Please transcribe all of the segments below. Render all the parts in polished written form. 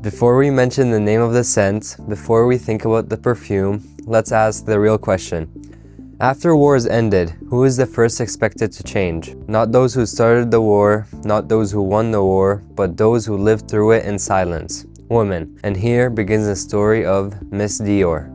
Before we mention the name of the scent, before we think about the perfume, let's ask the real question. After wars ended, who is the first expected to change? Not those who started the war, not those who won the war, but those who lived through it in silence. Women. And here begins the story of Miss Dior.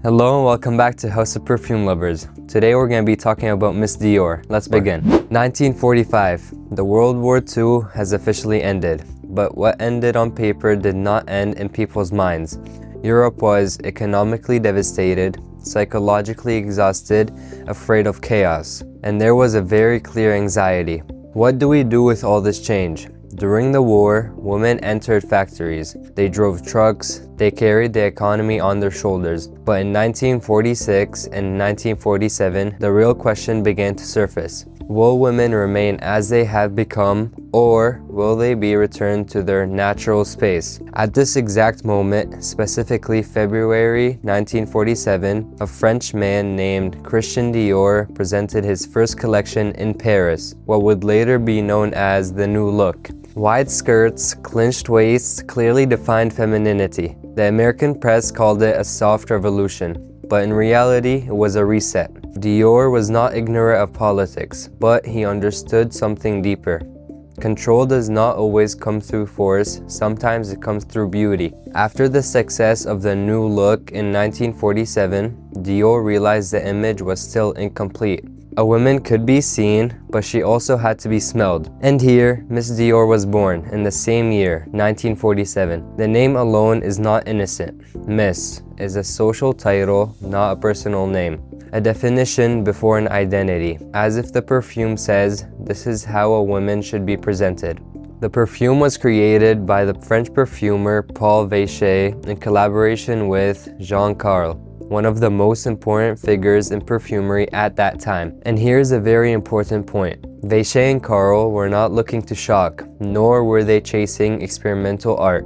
Hello and welcome back to House of Perfume Lovers. Today we're going to be talking about Miss Dior. Let's begin. 1945. The World War II has officially ended, but what ended on paper did not end in people's minds. Europe was economically devastated, psychologically exhausted, afraid of chaos, and there was a very clear anxiety. What do we do with all this change? During the war, women entered factories. They drove trucks, they carried the economy on their shoulders. But in 1946 and 1947, the real question began to surface. Will women remain as they have become, or will they be returned to their natural space? At this exact moment, specifically February 1947, a French man named Christian Dior presented his first collection in Paris, what would later be known as the New Look. Wide skirts, clinched waists clearly defined femininity. The American press called it a soft revolution, but in reality, it was a reset. Dior was not ignorant of politics, but he understood something deeper. Control does not always come through force, sometimes it comes through beauty. After the success of the New Look in 1947, Dior realized the image was still incomplete. A woman could be seen, but she also had to be smelled. And here, Miss Dior was born in the same year, 1947. The name alone is not innocent. Miss is a social title, not a personal name. A definition before an identity, as if the perfume says, this is how a woman should be presented. The perfume was created by the French perfumer Paul Vacher in collaboration with Jean Carl, one of the most important figures in perfumery at that time. And here's a very important point. Vacher and Carl were not looking to shock, nor were they chasing experimental art.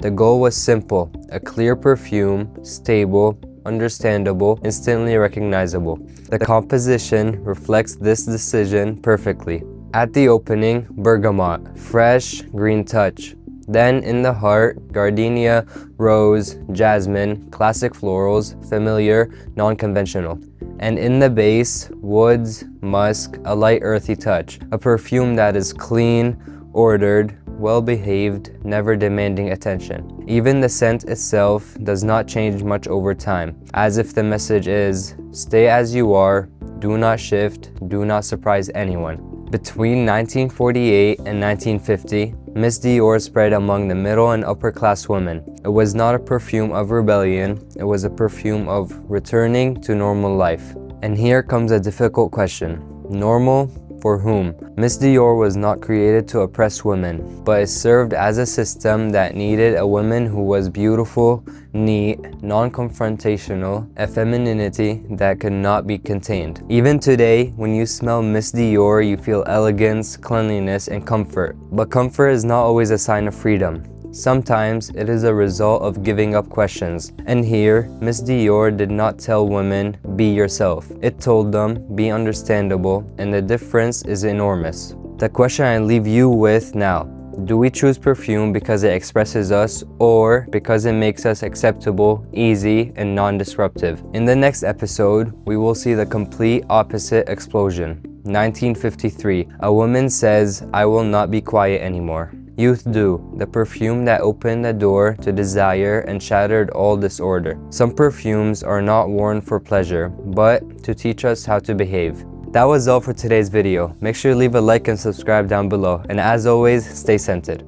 The goal was simple, a clear perfume, stable, understandable, instantly recognizable. The composition reflects this decision perfectly. At the opening, bergamot, fresh, green touch. Then in the heart, gardenia, rose, jasmine, classic florals, familiar, non-conventional. And in the base, woods, musk, a light earthy touch. A perfume that is clean, ordered, well-behaved, never demanding attention. Even the scent itself does not change much over time, as if the message is, stay as you are, do not shift, do not surprise anyone. Between 1948 and 1950, Miss Dior spread among the middle and upper class women. It was not a perfume of rebellion, it was a perfume of returning to normal life. And here comes a difficult question. Normal? For whom? Miss Dior was not created to oppress women, but it served as a system that needed a woman who was beautiful, neat, non-confrontational, a femininity that could not be contained. Even today, when you smell Miss Dior, you feel elegance, cleanliness, and comfort. But comfort is not always a sign of freedom. Sometimes it is a result of giving up questions. And here, Miss Dior did not tell women, be yourself. It told them, be understandable, and the difference is enormous. The question I leave you with now, do we choose perfume because it expresses us or because it makes us acceptable, easy, and non-disruptive? In the next episode, we will see the complete opposite explosion. 1953, a woman says, I will not be quiet anymore. Youth Do, the perfume that opened the door to desire and shattered all disorder. Some perfumes are not worn for pleasure, but to teach us how to behave. That was all for today's video. Make sure to leave a like and subscribe down below. And as always, stay scented.